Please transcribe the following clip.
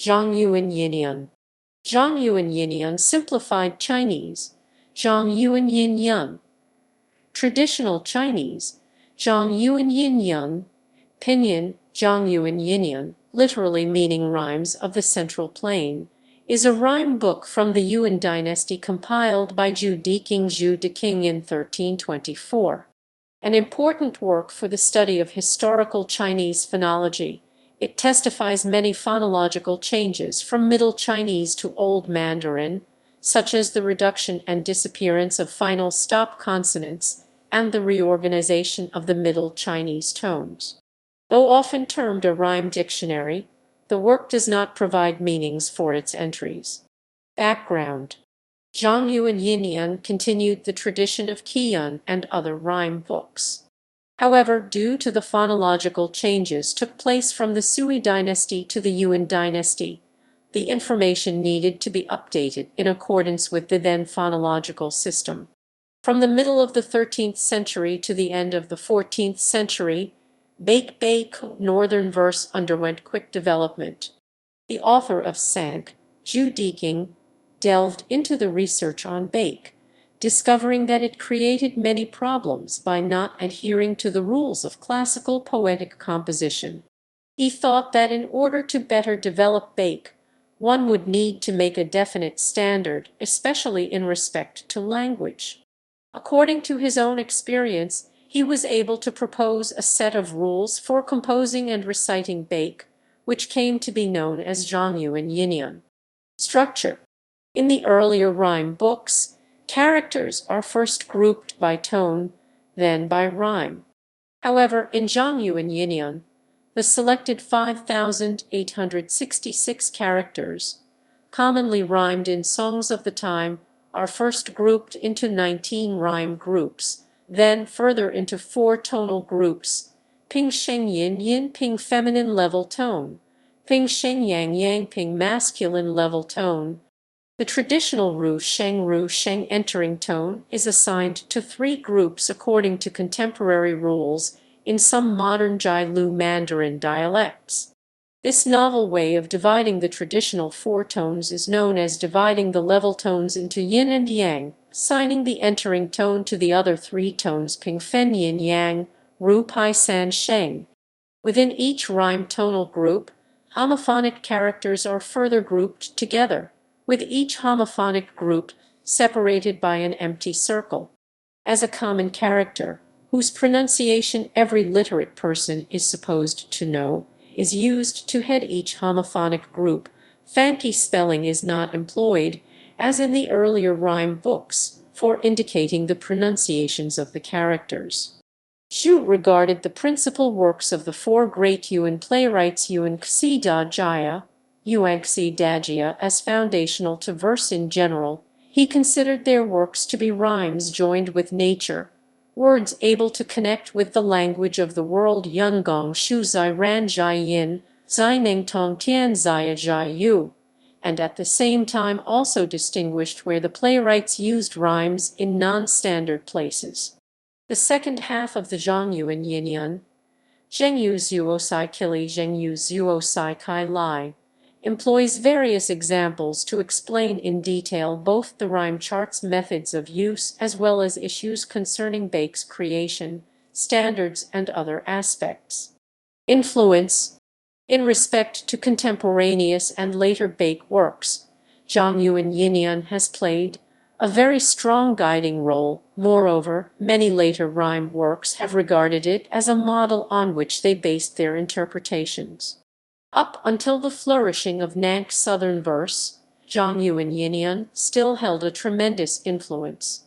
Zhongyuan Yinyun. Zhongyuan Yinyun simplified Chinese. Zhongyuan Yinyun. Traditional Chinese. Zhongyuan Yinyun. Pinyin, Zhongyuan Yinyun, literally meaning rhymes of the Central Plain, is a rhyme book from the Yuan dynasty compiled by Zhou Deqing in 1324. An important work for the study of historical Chinese phonology, it testifies many phonological changes from Middle Chinese to Old Mandarin, such as the reduction and disappearance of final stop consonants and the reorganization of the Middle Chinese tones. Though often termed a rhyme dictionary, the work does not provide meanings for its entries. Background: Zhongyuan Yinyun continued the tradition of Qiyun and other rhyme books. However, due to the phonological changes took place from the Sui dynasty to the Yuan dynasty, the information needed to be updated in accordance with the then phonological system. From the middle of the 13th century to the end of the 14th century, Baik Northern verse underwent quick development. The author of Sank, Zhou Deqing, delved into the research on Baik, discovering that it created many problems by not adhering to the rules of classical poetic composition. He thought that in order to better develop Baik, one would need to make a definite standard, especially in respect to language. According to his own experience, he was able to propose a set of rules for composing and reciting Baik, which came to be known as Zhongyuan Yinyun. Structure: in the earlier rhyme books, characters are first grouped by tone, then by rhyme. However, in Zhongyuan Yinyun, the selected 5,866 characters, commonly rhymed in songs of the time, are first grouped into 19 rhyme groups, then further into 4 tonal groups: Ping Sheng Yin Yin Ping feminine level tone, Ping Sheng Yang Yang Ping masculine level tone. The traditional Ru Sheng entering tone is assigned to 3 groups according to contemporary rules in some modern Jai Lu Mandarin dialects. This novel way of dividing the traditional 4 tones is known as dividing the level tones into yin and yang, assigning the entering tone to the other 3 tones Ping Fen Yin Yang, Ru Pai San Sheng. Within each rhyme tonal group, homophonic characters are further grouped together, with each homophonic group separated by an empty circle. As a common character, whose pronunciation every literate person is supposed to know, is used to head each homophonic group, fancy spelling is not employed, as in the earlier rhyme books, for indicating the pronunciations of the characters. Zhu regarded the principal works of the 4 great Yuan playwrights Yuan Xi Da Jia, Yuan Xi Dajia as foundational to verse in general. He considered their works to be rhymes joined with nature, words able to connect with the language of the world. Yungong Shu Zai Ran Zai Yin, Zai Ning Tong Tian Zai Zai Yu, and at the same time also distinguished where the playwrights used rhymes in non-standard places. The second half of the Zhongyuan Yinyun, Zhengyu Zuo Sai Kili Zhengyu Zuo Sai Kai Lai, employs various examples to explain in detail both the rhyme chart's methods of use as well as issues concerning Baik's creation, standards, and other aspects. Influence: in respect to contemporaneous and later Baik works, Zhongyuan Yinyun has played a very strong guiding role. Moreover, many later rhyme works have regarded it as a model on which they based their interpretations. Up until the flourishing of Nank Southern verse, Zhongyuan Yinyun still held a tremendous influence.